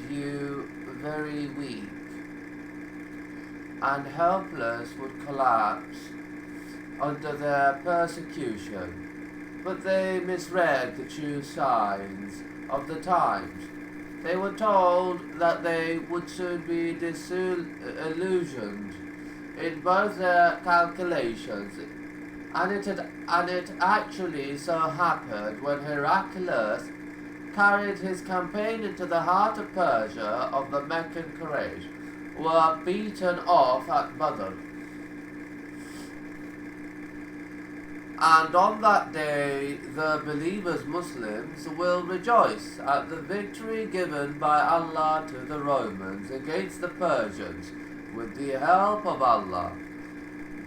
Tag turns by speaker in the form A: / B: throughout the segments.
A: you very weak and helpless would collapse under their persecution, but they misread the true signs of the times. They were told that they would soon be disillusioned in both their calculations, and it actually so happened when Heraclius carried his campaign into the heart of Persia of the Meccan Quraysh were beaten off at Badr. And on that day the believers Muslims will rejoice at the victory given by Allah to the Romans against the Persians with the help of Allah.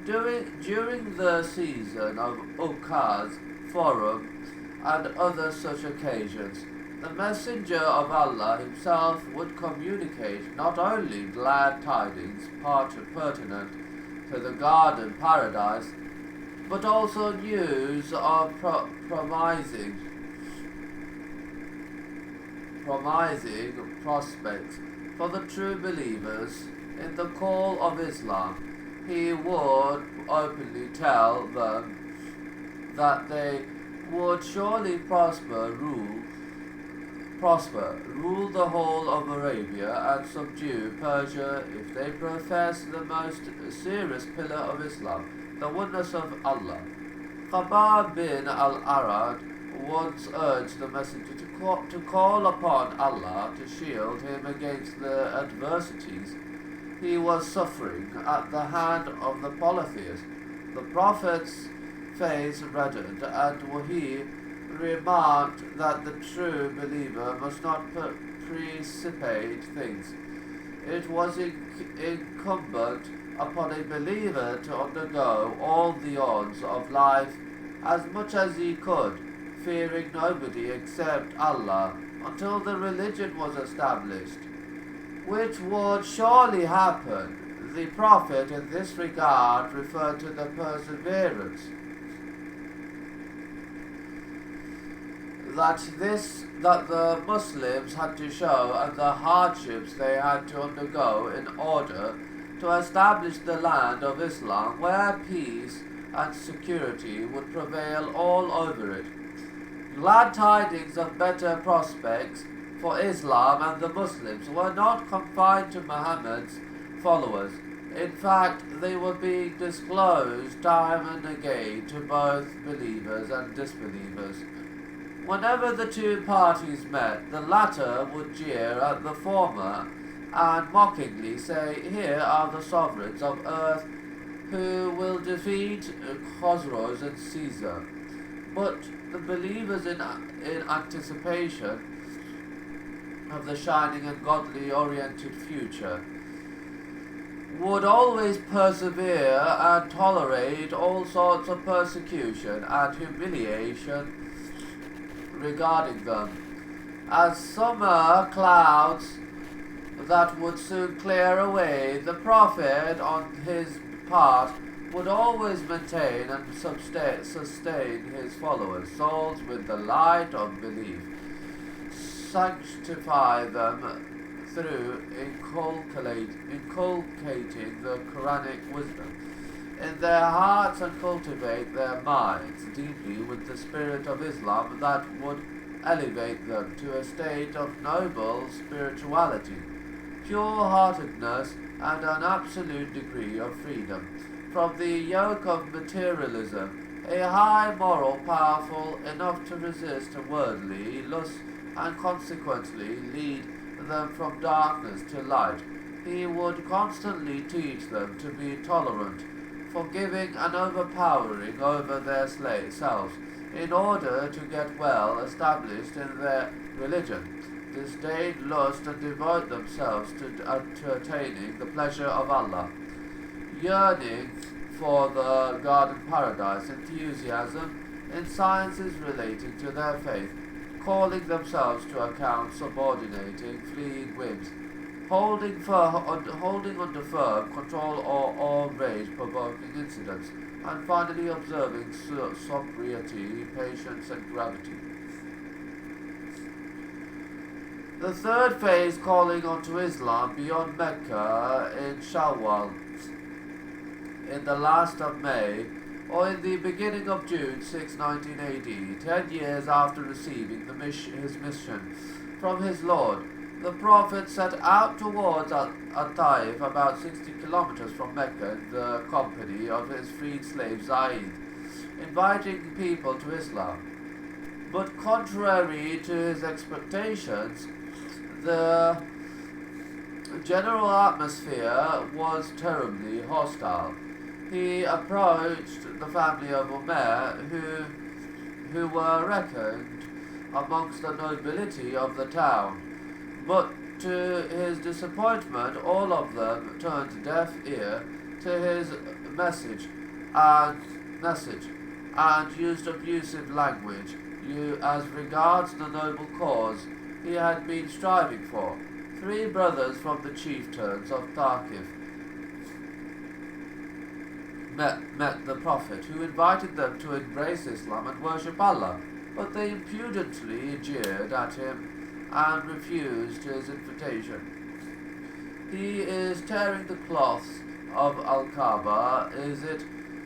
A: During the season of Ukaz, Forum, and other such occasions, the Messenger of Allah himself would communicate not only glad tidings pertinent to the garden paradise, but also news of promising prospects for the true believers in the call of Islam. He would openly tell them that they would surely rule the whole of Arabia and subdue Persia if they profess the most serious pillar of Islam, the oneness of Allah. Khabbab bin al-Arad once urged the messenger to call upon Allah to shield him against the adversities he was suffering at the hand of the polytheists. The Prophet's face reddened, and he remarked that the true believer must not precipitate things. It was incumbent upon a believer to undergo all the odds of life as much as he could, fearing nobody except Allah, until the religion was established, which would surely happen. The Prophet in this regard referred to the perseverance that the Muslims had to show and the hardships they had to undergo in order to establish the land of Islam where peace and security would prevail all over it. Glad tidings of better prospects for Islam and the Muslims were not confined to Muhammad's followers. In fact, they were being disclosed time and again to both believers and disbelievers. Whenever the two parties met, the latter would jeer at the former and mockingly say, "Here are the sovereigns of earth who will defeat Khosrows and Caesar." But the believers in anticipation of the shining and godly-oriented future would always persevere and tolerate all sorts of persecution and humiliation regarding them, as summer clouds that would soon clear away. The Prophet, on his part, would always maintain and sustain his followers' souls with the light of belief, sanctify them through inculcating the Quranic wisdom in their hearts, and cultivate their minds deeply with the spirit of Islam that would elevate them to a state of noble spirituality, pure-heartedness, and an absolute degree of freedom from the yoke of materialism, a high moral powerful enough to resist worldly lust and consequently lead them from darkness to light. He would constantly teach them to be tolerant, forgiving and overpowering over their selves, in order to get well established in their religion, disdain lust, and devote themselves to attaining the pleasure of Allah. Yearning for the garden paradise, enthusiasm in sciences relating to their faith, calling themselves to account, subordinating fleeing whims, holding under firm control all rage-provoking incidents, and finally observing sobriety, patience, and gravity. The third phase, calling onto Islam beyond Mecca in Shawwal, in the last of May, or in the beginning of June 619 AD, 10 years after receiving his mission from his Lord. The Prophet set out towards At-Taif, about 60 kilometers from Mecca, in the company of his freed slave Zaid, inviting people to Islam. But contrary to his expectations, the general atmosphere was terribly hostile. He approached the family of Umair, who were reckoned amongst the nobility of the town. But to his disappointment, all of them turned a deaf ear to his message and used abusive language as regards the noble cause he had been striving for. 3 brothers from the chieftains of Thaqif met the Prophet, who invited them to embrace Islam and worship Allah, but they impudently jeered at him and refused his invitation. He is tearing the cloths of Al-Kaaba. Is it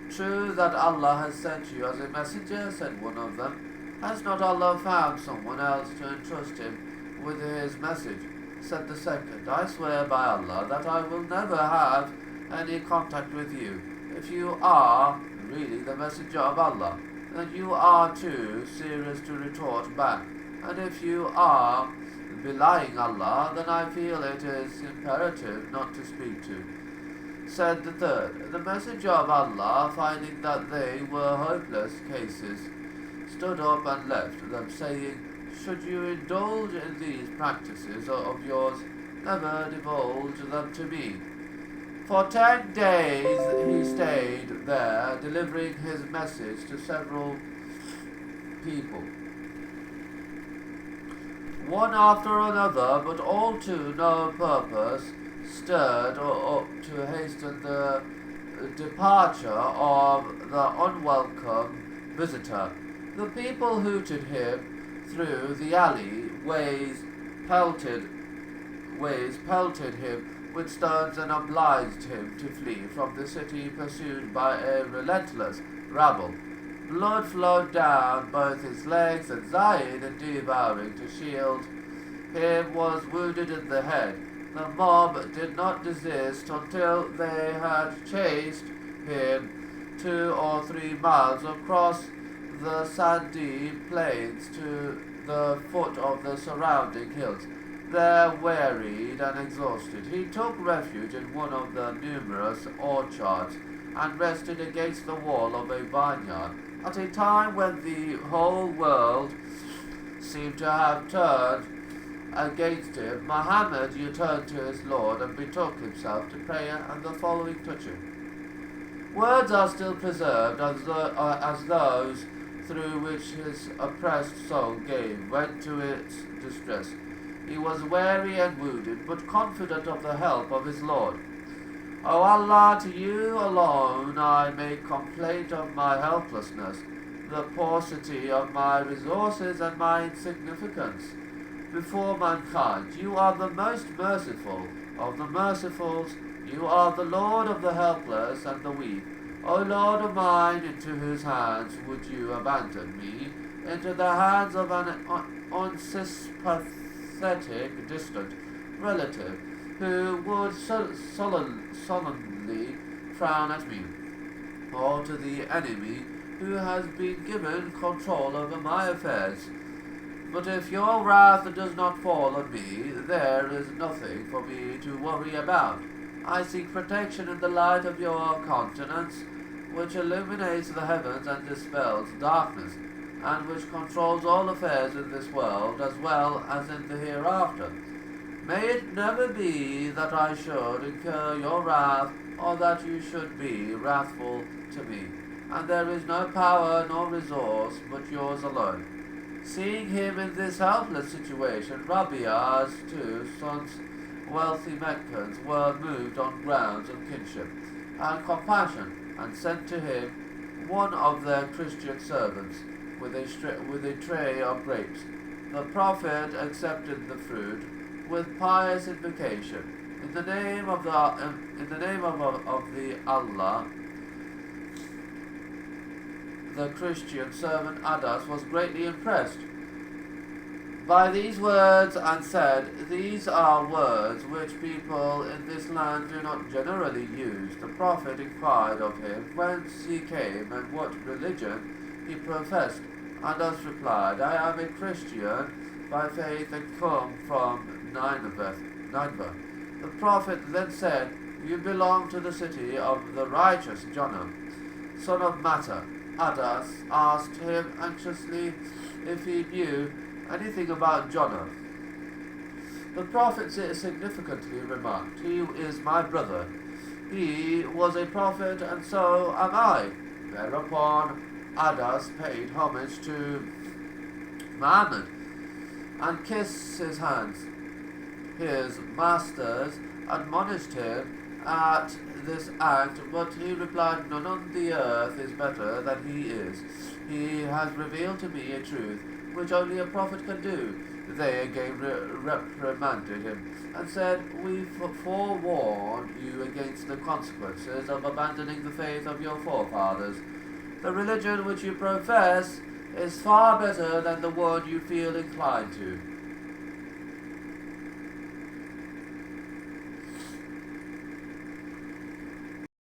A: true that Allah has sent you as a messenger? Said one of them. Has not Allah found someone else to entrust him with his message? Said the second. I swear by Allah that I will never have any contact with you. If you are really the messenger of Allah, then you are too serious to retort back. And if you are belying Allah, then I feel it is imperative not to speak to. Said the third. The messenger of Allah, finding that they were hopeless cases, stood up and left them, saying, should you indulge in these practices of yours, never divulge them to me. For 10 days he stayed there, delivering his message to several people, one after another, but all to no purpose, stirred up to hasten the departure of the unwelcome visitor. The people hooted him through the alley ways, pelted him with stones and obliged him to flee from the city, pursued by a relentless rabble. Blood flowed down both his legs, and Zaid, devouring to shield him, was wounded in the head. The mob did not desist until they had chased him 2 or 3 miles across the sandy plains to the foot of the surrounding hills. There, wearied and exhausted, he took refuge in one of the numerous orchards and rested against the wall of a vineyard. At a time when the whole world seemed to have turned against him, Muhammad returned to his Lord and betook himself to prayer and the following touching words are still preserved as those through which his oppressed soul gave vent to its distress. He was weary and wounded, but confident of the help of his Lord. O Allah, to you alone I make complaint of my helplessness, the paucity of my resources, and my insignificance before mankind. You are the most merciful of the mercifuls. You are the Lord of the helpless and the weak. O Lord of mine, into whose hands would you abandon me? Into the hands of an unsympathetic, distant relative who would sullenly frown at me, or to the enemy who has been given control over my affairs. But if your wrath does not fall on me, there is nothing for me to worry about. I seek protection in the light of your countenance, which illuminates the heavens and dispels darkness, and which controls all affairs in this world as well as in the hereafter. May it never be that I should incur your wrath, or that you should be wrathful to me. And there is no power nor resource but yours alone. Seeing him in this helpless situation, Rabi'ah's 2 sons, wealthy Meccans, were moved on grounds of kinship and compassion, and sent to him one of their Christian servants with a tray of grapes. The prophet accepted the fruit with pious invocation. In the name of the Allah, the Christian servant Adas was greatly impressed by these words and said, "These are words which people in this land do not generally use." The prophet inquired of him whence he came and what religion he professed. Adas replied, "I am a Christian by faith and come from Nineveh. The prophet then said, "You belong to the city of the righteous Jonah, son of Matter." Adas asked him anxiously if he knew anything about Jonah. The prophet significantly remarked, "He is my brother. He was a prophet, and so am I." Thereupon Adas paid homage to Muhammad and kissed his hands. His masters admonished him at this act, but he replied, "None on the earth is better than he is. He has revealed to me a truth which only a prophet can do." They again reprimanded him and said, "We forewarn you against the consequences of abandoning the faith of your forefathers. The religion which you profess is far better than the one you feel inclined to."